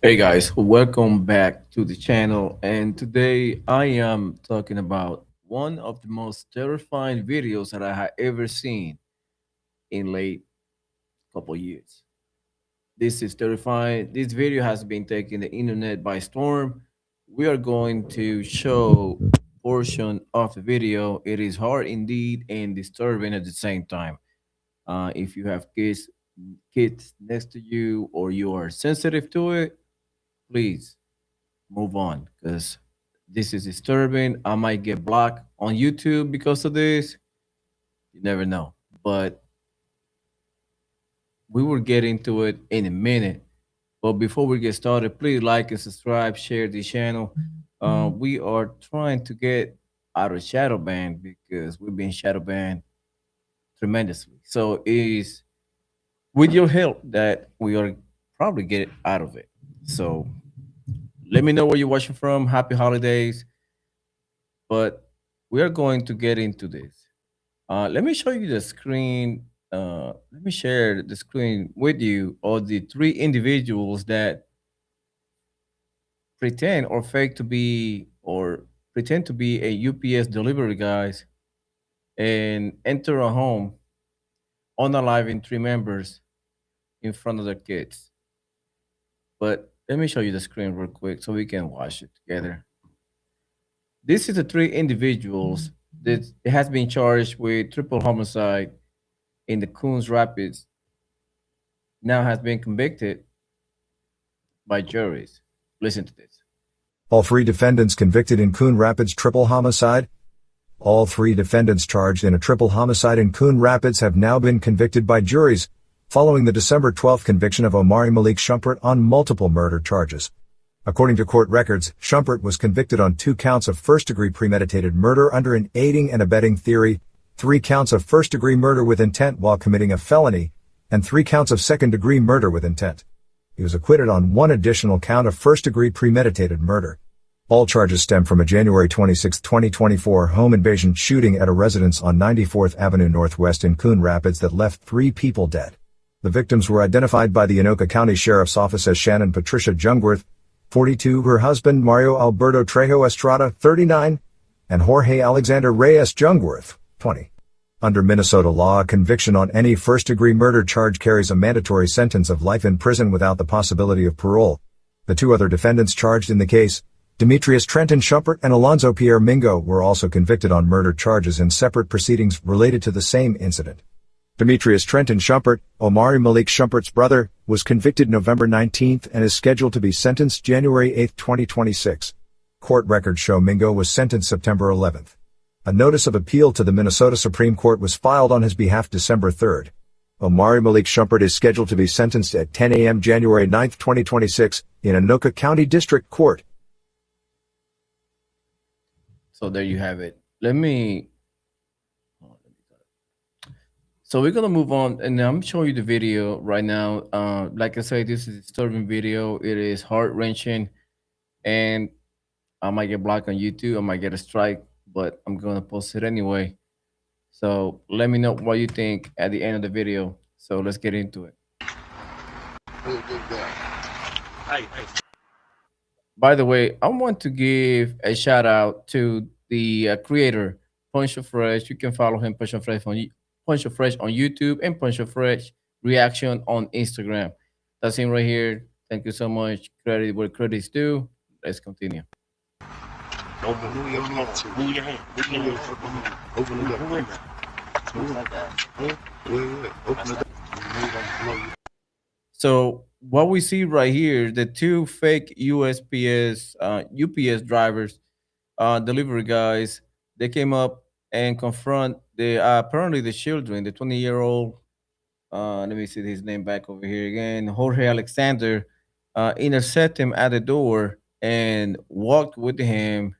Hey guys, welcome back to the channel. And today I am talking about one of the most terrifying videos that I have ever seen in late couple years. This is terrifying. This video has been taking the internet by storm. We are going to show portion of the video. It is hard indeed and disturbing at the same time. If you have kids next to you or you are sensitive to it, please move on because this is disturbing. I might get blocked on YouTube because of this. You never know. But we will get into it in a minute. But before we get started, please like and subscribe, share the channel. We are trying to get out of shadow ban because we've been shadow banned tremendously. So it is with your help that we are probably get out of it. So let me know where you're watching from. Happy holidays. But we are going to get into this. Let me show you the screen. Let me share the screen with you of the three individuals that pretend or fake to be or pretend to be a UPS delivery guys and enter a home unaliving three members in front of their kids. But let me show you the screen real quick so we can watch it together. This is the three individuals that has been charged with triple homicide in the Coons Rapids, now has been convicted by juries. Listen to this. All three defendants convicted in Coon Rapids triple homicide. All three defendants charged in a triple homicide in Coon Rapids have now been convicted by juries, following the December 12th conviction of Omari Malik Shumpert on multiple murder charges. According to court records, Shumpert was convicted on 2 counts of first-degree premeditated murder under an aiding and abetting theory, 3 counts of first-degree murder with intent while committing a felony, and 3 counts of second-degree murder with intent. He was acquitted on 1 additional count of first-degree premeditated murder. All charges stem from a January 26, 2024 home invasion shooting at a residence on 94th Avenue Northwest in Coon Rapids that left 3 people dead. The victims were identified by the Anoka County Sheriff's Office as Shannon Patricia Jungwirth, 42, her husband Mario Alberto Trejo Estrada, 39, and Jorge Alexander Reyes Jungwirth, 20. Under Minnesota law, a conviction on any first-degree murder charge carries a mandatory sentence of life in prison without the possibility of parole. The 2 other defendants charged in the case, Demetrius Trenton Shumpert and Alonzo Pierre Mingo, were also convicted on murder charges in separate proceedings related to the same incident. Demetrius Trenton Shumpert, Omari Malik Shumpert's brother, was convicted November 19th and is scheduled to be sentenced January 8, 2026. Court records show Mingo was sentenced September 11th. A notice of appeal to the Minnesota Supreme Court was filed on his behalf December 3rd. Omari Malik Shumpert is scheduled to be sentenced at 10 a.m. January 9, 2026, in Anoka County District Court. So there you have it. So we're gonna move on, and I'm showing you the video right now. Like I said, this is a disturbing video. It is heart wrenching, and I might get blocked on YouTube. I might get a strike, but I'm gonna post it anyway. So let me know what you think at the end of the video. So let's get into it. By the way, I want to give a shout out to the creator, Poncho Fresh. You can follow him, Poncho Fresh on YouTube and Poncho Fresh Reaction on Instagram. That's him right here. Thank you so much. Credit where credit's due. Let's continue. Move your hand. Move your hand. Open it up. Move like that. Open it up. So what we see right here, the 2 fake UPS drivers, delivery guys, they came up and confront the apparently the children, the 20-year-old. Let me see his name back over here again. Jorge Alexander intercept him at the door and walked with him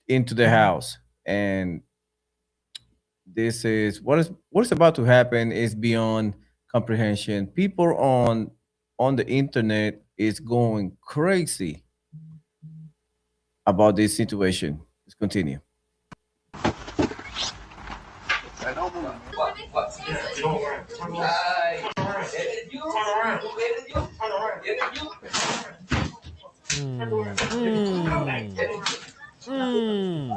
into the house. And this is what is about to happen is beyond comprehension. People on the internet is going crazy about this situation. Let's continue. Turn around. Mm, mm, mm.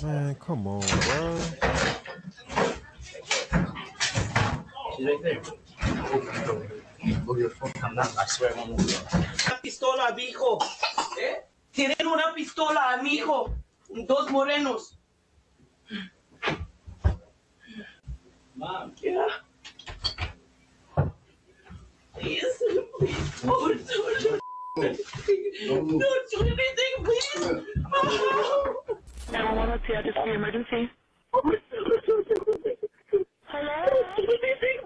Man, come on, bro. I swear on the Pistola a mi hijo. Tienen una pistola a mi hijo. Dos morenos. Mom. Yeah. Please, please. Don't do anything, please. Oh. 911, what's the address for the emergency? Hello? Don't do anything,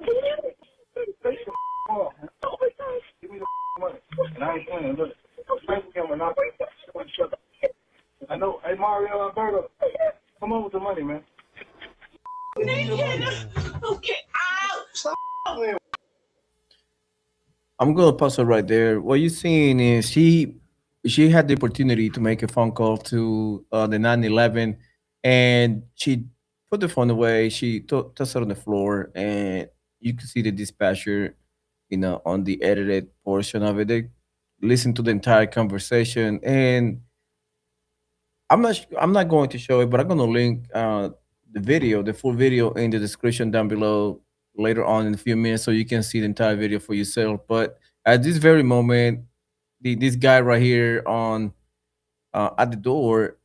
please. Oh my gosh. Give me the money. And I ain't playing. Look. Thank him or not. I know. Hey, Mario Alberto. Come on with the money, man. Okay. Ow. Stop. I'm gonna pause it right there. What you're seeing is she had the opportunity to make a phone call to the 911, and she put the phone away. She tossed it on the floor, and you can see the dispatcher, on the edited portion of it. They listen to the entire conversation, and I'm not going to show it, but I'm going to link the video, the full video, in the description down below later on in a few minutes, so you can see the entire video for yourself. But at this very moment, this guy right here on at the door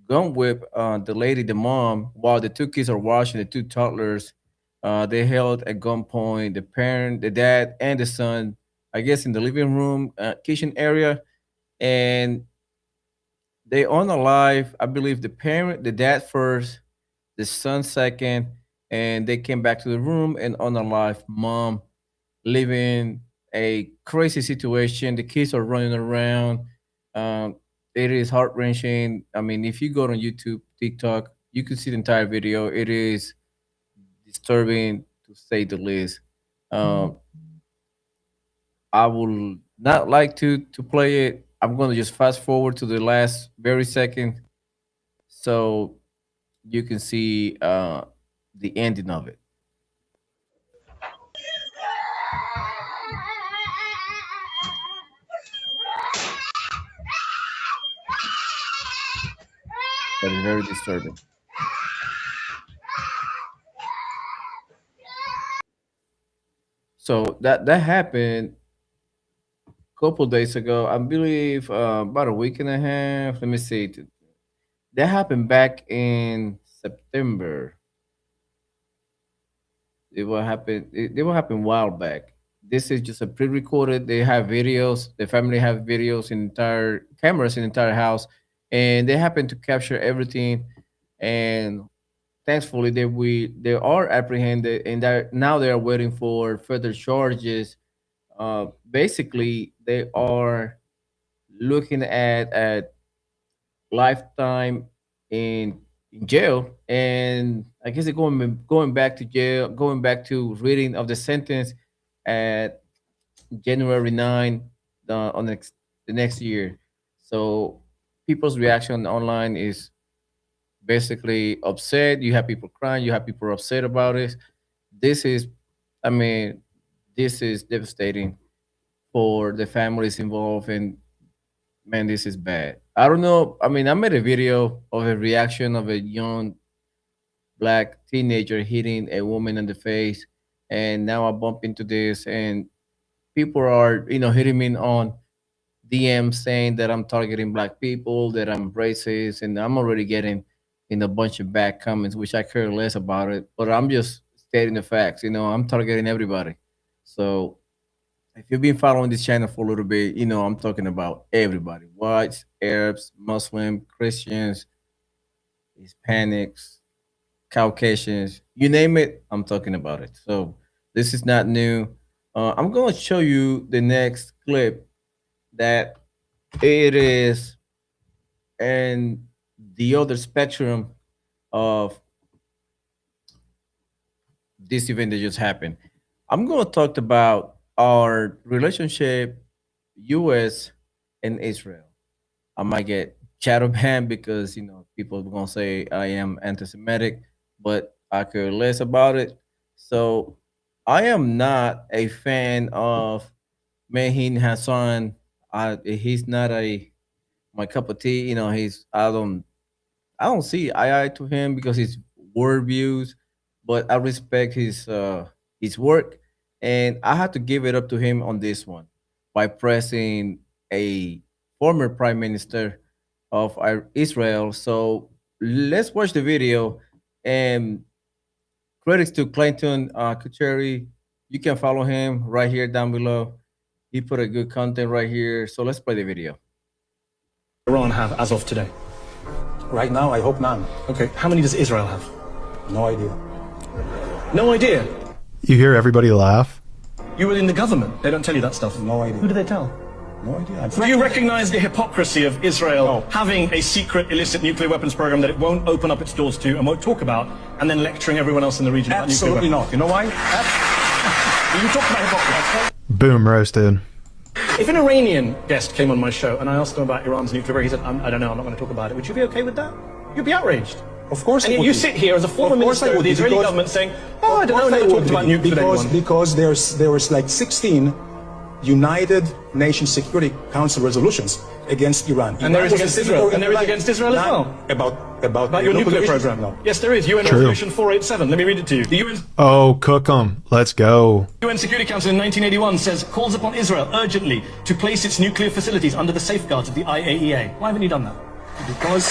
gun whip the lady, the mom, while the two kids are watching, the two toddlers. They held at gunpoint the parent, the dad, and the son. I guess in the living room, kitchen area, and they on alive. I believe the parent, the dad first, the son second, and they came back to the room and on alive. Mom living a crazy situation. The kids are running around. Um, it is heart wrenching. I mean, if you go on YouTube, TikTok, you can see the entire video. It is disturbing to say the least. Um, I would not like to play it. I'm gonna just fast forward to the last very second, so you can see the ending of it. That is very disturbing. So that happened a couple days ago. I believe about a week and a half. Let me see. That happened back in September. It will happen a while back. This is just a pre-recorded. They have videos. The family have videos in entire cameras in the entire house, and they happen to capture everything. And thankfully, they are apprehended, and now they are waiting for further charges. Basically, they are looking at lifetime in jail, and I guess they're going back to jail, going back to reading of the sentence at January 9 on the next year. So people's reaction online is basically upset. You have people crying. You have people upset about it. This is, I mean, this is devastating for the families involved, and man, this is bad. I don't know. I mean, I made a video of a reaction of a young black teenager hitting a woman in the face, and now I bump into this, and people are, hitting me on DM saying that I'm targeting black people, that I'm racist, and I'm already getting in a bunch of bad comments, which I care less about it. But I'm just stating the facts. I'm targeting everybody. So if you've been following this channel for a little bit, I'm talking about everybody: whites, Arabs, Muslim, Christians, Hispanics, Caucasians, you name it, I'm talking about it. So this is not new. I'm going to show you the next clip that it is and the other spectrum of this event that just happened. I'm going to talk about our relationship, U.S. and Israel. I might get shadow ban because people are gonna say I am anti-Semitic, but I care less about it. So I am not a fan of Mehin Hassan. He's not a my cup of tea. He's I don't see eye to him because his word views, but I respect his work, and I have to give it up to him on this one by pressing a former prime minister of Israel. So let's watch the video, and credits to Clayton Kucheri. You can follow him right here down below. He put a good content right here. So let's play the video. Iran have as of today? Right now, I hope none. Okay, how many does Israel have? No idea. No idea. You hear everybody laugh? You were in the government. They don't tell you that stuff. No idea. Who do they tell? No idea. Do you recognize the hypocrisy of Israel No. having a secret illicit nuclear weapons program that it won't open up its doors to and won't talk about, and then lecturing everyone else in the region about nuclear Absolutely weapons? not. You know why? You talk about hypocrisy. Boom, roasted. If an Iranian guest came on my show and I asked him about Iran's nuclear program, he said, I don't know, I'm not going to talk about it, would you be okay with that? You'd be outraged. Of course And I yet would you be. sit here as a former Of course I minister of would the be, Israeli because- government saying, oh, I don't know, Of course never would talked about be, nukes with anyone. because there was like 16 United Nations Security Council resolutions against Iran. And there is Iran was against a Israel. signatory And there is to against Israel as well. About Your nuclear issues? program. No. Yes, there is. UN True. Resolution 487. Let me read it to you. The Oh, cook 'em. Let's go. UN Security Council in 1981 says, calls upon Israel urgently to place its nuclear facilities under the safeguards of the IAEA. Why haven't you done that? Because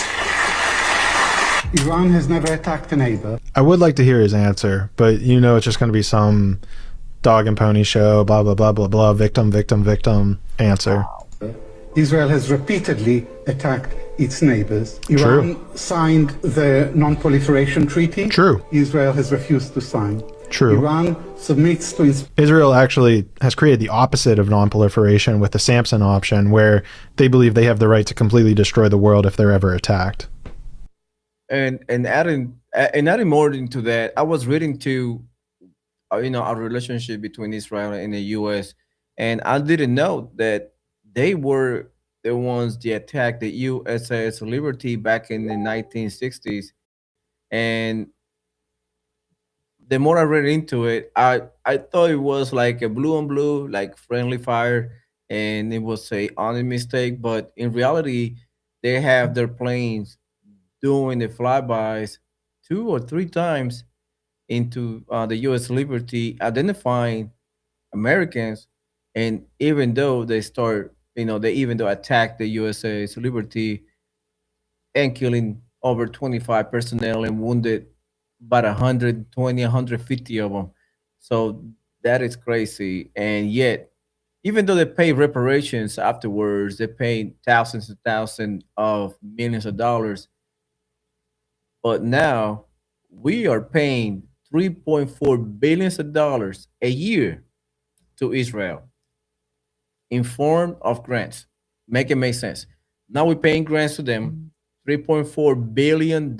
Iran has never attacked a neighbor. I would like to hear his answer, but it's just going to be some dog and pony show, blah, blah, blah, blah, blah, victim, victim, victim answer. Israel has repeatedly attacked its neighbors. True. Iran signed the non-proliferation treaty. True. Israel has refused to sign. True. Iran submits to Israel actually has created the opposite of nonproliferation with the Samson option, where they believe they have the right to completely destroy the world if they're ever attacked. And adding more into that, I was reading to our relationship between Israel and the U.S. and I didn't know that they were the ones that attacked the USS Liberty back in the 1960s. And the more I read into it, I thought it was like a blue on blue, like friendly fire, and it was a honest mistake. But in reality, they have their planes doing the flybys 2 or 3 times into the U.S. Liberty, identifying Americans, and even though they even though attacked the USS Liberty and killing over 25 personnel and wounded about 120, 150 of them. So that is crazy. And yet, even though they pay reparations afterwards, they pay thousands and thousands of millions of dollars. But now we are paying 3.4 billions of dollars a year to Israel in form of grants. Make it make sense. Now we're paying grants to them, $3.4 billion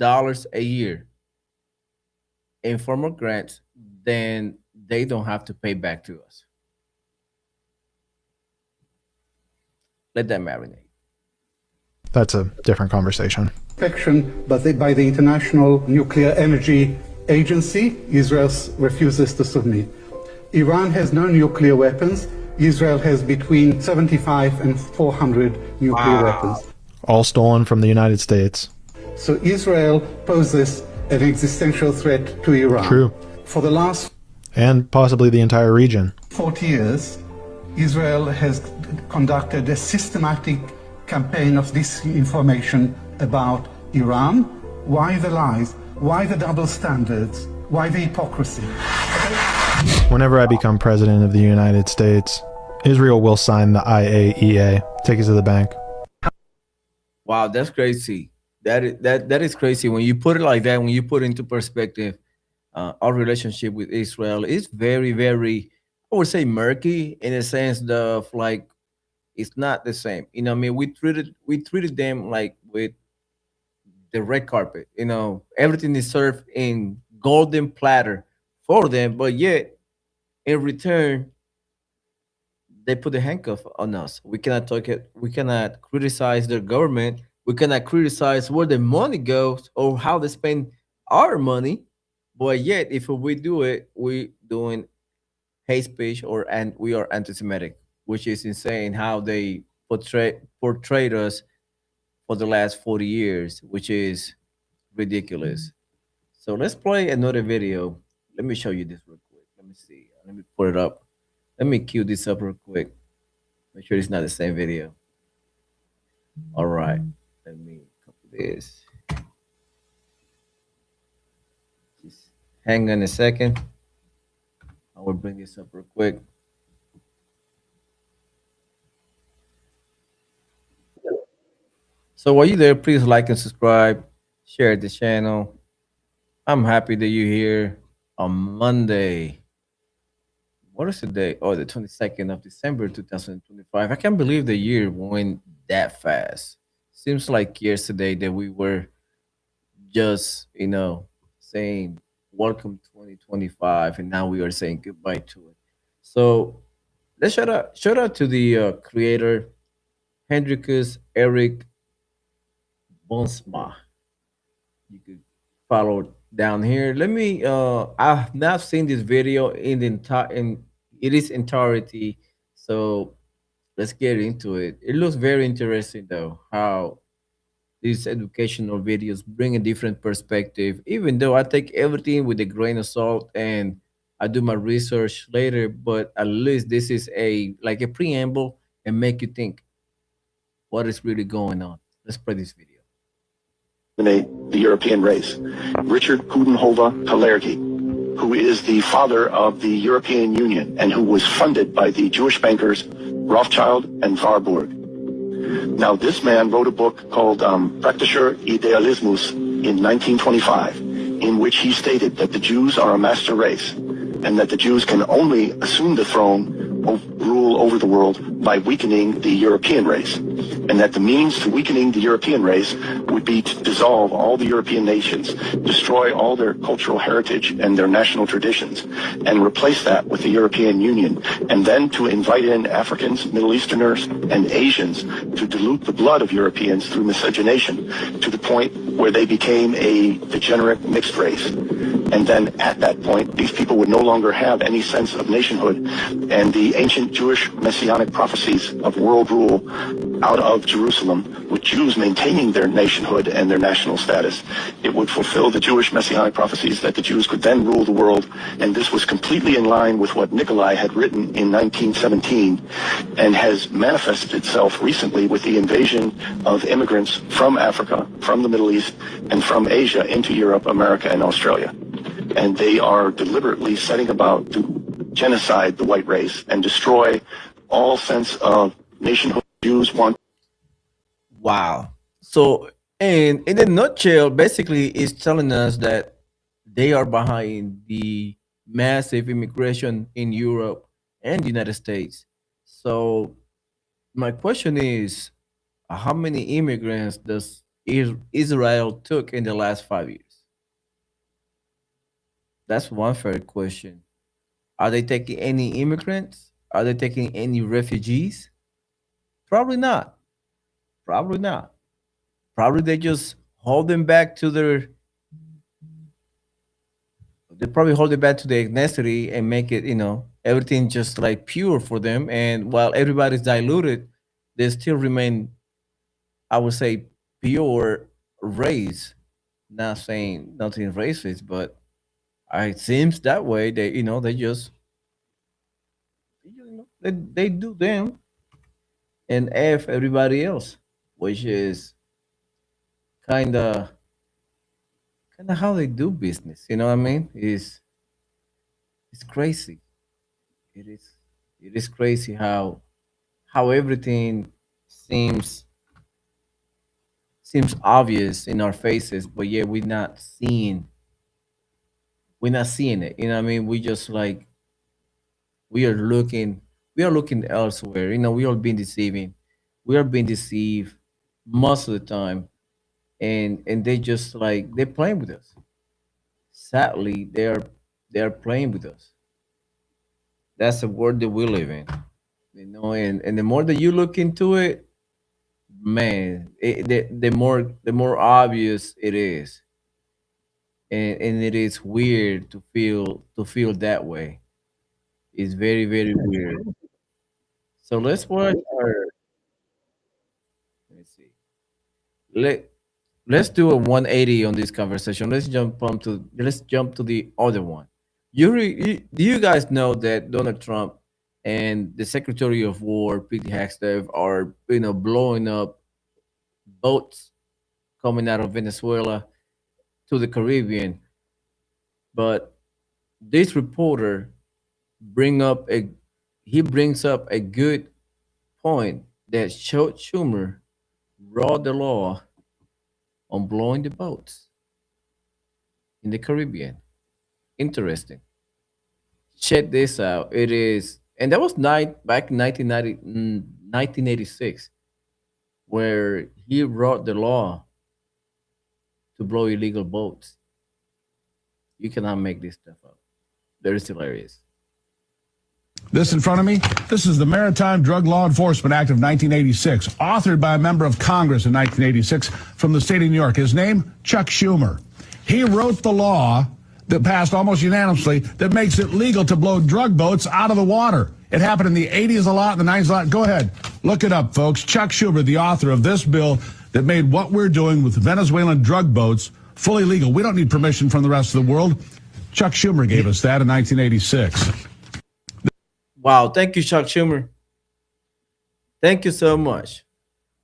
a year in form of grants, then they don't have to pay back to us. Let that marinate. That's a different conversation. inspection by the International Nuclear Energy Agency. Israel refuses to submit. Iran has no nuclear weapons. Israel has between 75 and 400 nuclear weapons. All stolen from the United States. So Israel poses an existential threat to Iran. True. For the last And possibly the entire region. 40 years, Israel has conducted a systematic campaign of disinformation about Iran. Why the lies? Why the double standards? Why the hypocrisy? Whenever I become president of the United States, Israel will sign the IAEA. Take it to the bank. Wow, that's crazy. That is crazy when you put it like that. When you put it into perspective, our relationship with Israel is very, very, I would say, murky in a sense of like it's not the same. I mean, we treated them like with the red carpet. Everything is served in golden platter for them, but yet in return they put the handcuff on us. We cannot talk it. We cannot criticize their government. We cannot criticize where the money goes or how they spend our money. But yet, if we do it, we doing hate speech and we are anti-Semitic, which is insane how they portrayed us for the last 40 years, which is ridiculous. So let's play another video. Let me show you this real quick. Let me see. Let me put it up. Let me cue this up real quick. Make sure it's not the same video. All right. Let me copy this. Just hang on a second. I will bring this up real quick. So while you're there, please like and subscribe, share the channel. I'm happy that you're here on Monday. What is the day? Oh, the 22nd of December 2025. I can't believe the year went that fast. Seems like yesterday that we were just, saying welcome 2025, and now we are saying goodbye to it. So let's shout out to the creator, Hendrikus Eric Bonsma. You could follow down here. Let me I've not seen this video in its entirety, so let's get into it. It looks very interesting though, how these educational videos bring a different perspective, even though I take everything with a grain of salt and I do my research later, but at least this is a like a preamble and make you think what is really going on. Let's play this video. The European race. Richard Coudenhove Kalergi, who is the father of the European Union and who was funded by the Jewish bankers Rothschild and Warburg. Now, this man wrote a book called Praktischer Idealismus in 1925, in which he stated that the Jews are a master race and that the Jews can only assume the throne rule over the world by weakening the European race, and that the means to weakening the European race would be to dissolve all the European nations, destroy all their cultural heritage and their national traditions, and replace that with the European Union, and then to invite in Africans, Middle Easterners, and Asians to dilute the blood of Europeans through miscegenation to the point where they became a degenerate mixed race. And then at that point, these people would no longer have any sense of nationhood, and the ancient Jewish messianic prophecies of world rule out of Jerusalem, with Jews maintaining their nationhood and their national status, it would fulfill the Jewish messianic prophecies that the Jews could then rule the world. And this was completely in line with what Nikolai had written in 1917 and has manifested itself recently with the invasion of immigrants from Africa, from the Middle East, and from Asia into Europe, America, and Australia. And they are deliberately setting about to genocide the white race and destroy all sense of nationhood. Jews want. Wow. So, and in a nutshell, basically, it's telling us that they are behind the massive immigration in Europe and the United States. So, my question is, how many immigrants does Israel took in the last 5 years? That's one fair question. Are they taking any immigrants? Are they taking any refugees? Probably not. Probably not. Probably they just hold them back to their. They probably hold it back to their ethnicity and make it, everything just like pure for them. And while everybody's diluted, they still remain, I would say, pure race. Not saying nothing racist, but it seems that way. They just, they do them and F everybody else, which is kind of how they do business. You know what I mean? It's crazy. It is it is crazy how everything seems obvious in our faces, but yet we're not seeing it. You know what I mean? We just like we are looking we are looking elsewhere. We are being deceiving. We are being deceived most of the time, and they just like they're playing with us. Sadly, they are playing with us. That's the world that we live in. And the more that you look into it, man, the more obvious it is, and it is weird to feel that way. It's very very weird. So let's watch our. Let me see. Let let's do a 180 on this conversation. Let's jump to the other one. Do you guys know that Donald Trump and the Secretary of War Pete Hegseth are blowing up boats coming out of Venezuela to the Caribbean? But this reporter bring up a he brings up a good point that Schumer wrote the law on blowing the boats in the Caribbean. Interesting. Check this out. It is, and that was back in 1986, where he wrote the law to blow illegal boats. You cannot make this stuff up. That is hilarious. This in front of me, this is the Maritime Drug Law Enforcement Act of 1986, authored by a member of Congress in 1986 from the state of New York. His name, Chuck Schumer. He wrote the law that passed almost unanimously that makes it legal to blow drug boats out of the water. It happened in the 80s a lot, in the 90s a lot. Go ahead, look it up, folks. Chuck Schumer, the author of this bill that made what we're doing with Venezuelan drug boats fully legal. We don't need permission from the rest of the world. Chuck Schumer gave us that in 1986. Wow, thank you, Chuck Schumer. Thank you so much.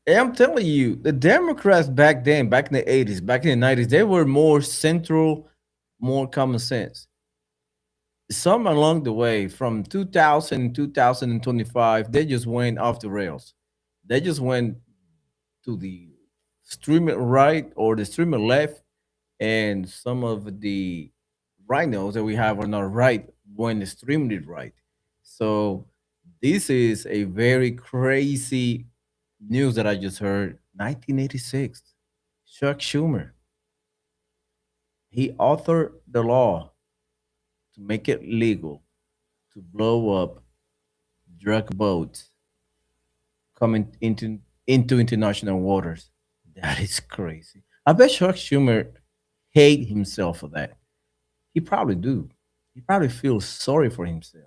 And I'm telling you, the Democrats back then, back in the 80s, back in the 90s, they were more central, more common sense. Some along the way, from 2000 2025, they just went off the rails. They just went to the extreme right or the extreme left, and some of the rhinos that we have on our right went extremely right. So this is a very crazy news that I just heard. 1986, Chuck Schumer, he authored the law to make it legal to blow up drug boats coming into international waters. That is crazy. I bet Chuck Schumer hate himself for that. He probably do. He probably feels sorry for himself.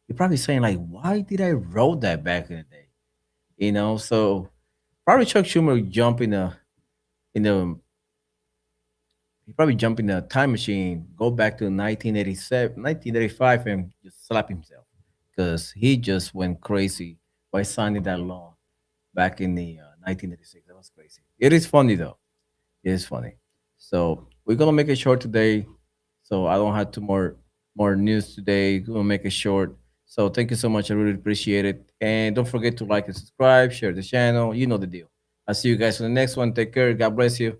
He probably saying like, "Why did I wrote that back in the day?" So probably Chuck Schumer jump in a he probably jump in a time machine, go back to 1987, 1985, and just slap himself because he just went crazy by signing that law back in the 1986. That was crazy. It is funny though. It is funny. So we're gonna make it short today. So I don't have more news today. We're gonna make it short. So thank you so much. I really appreciate it. And don't forget to like and subscribe, share the channel. You know the deal. I'll see you guys for the next one. Take care. God bless you.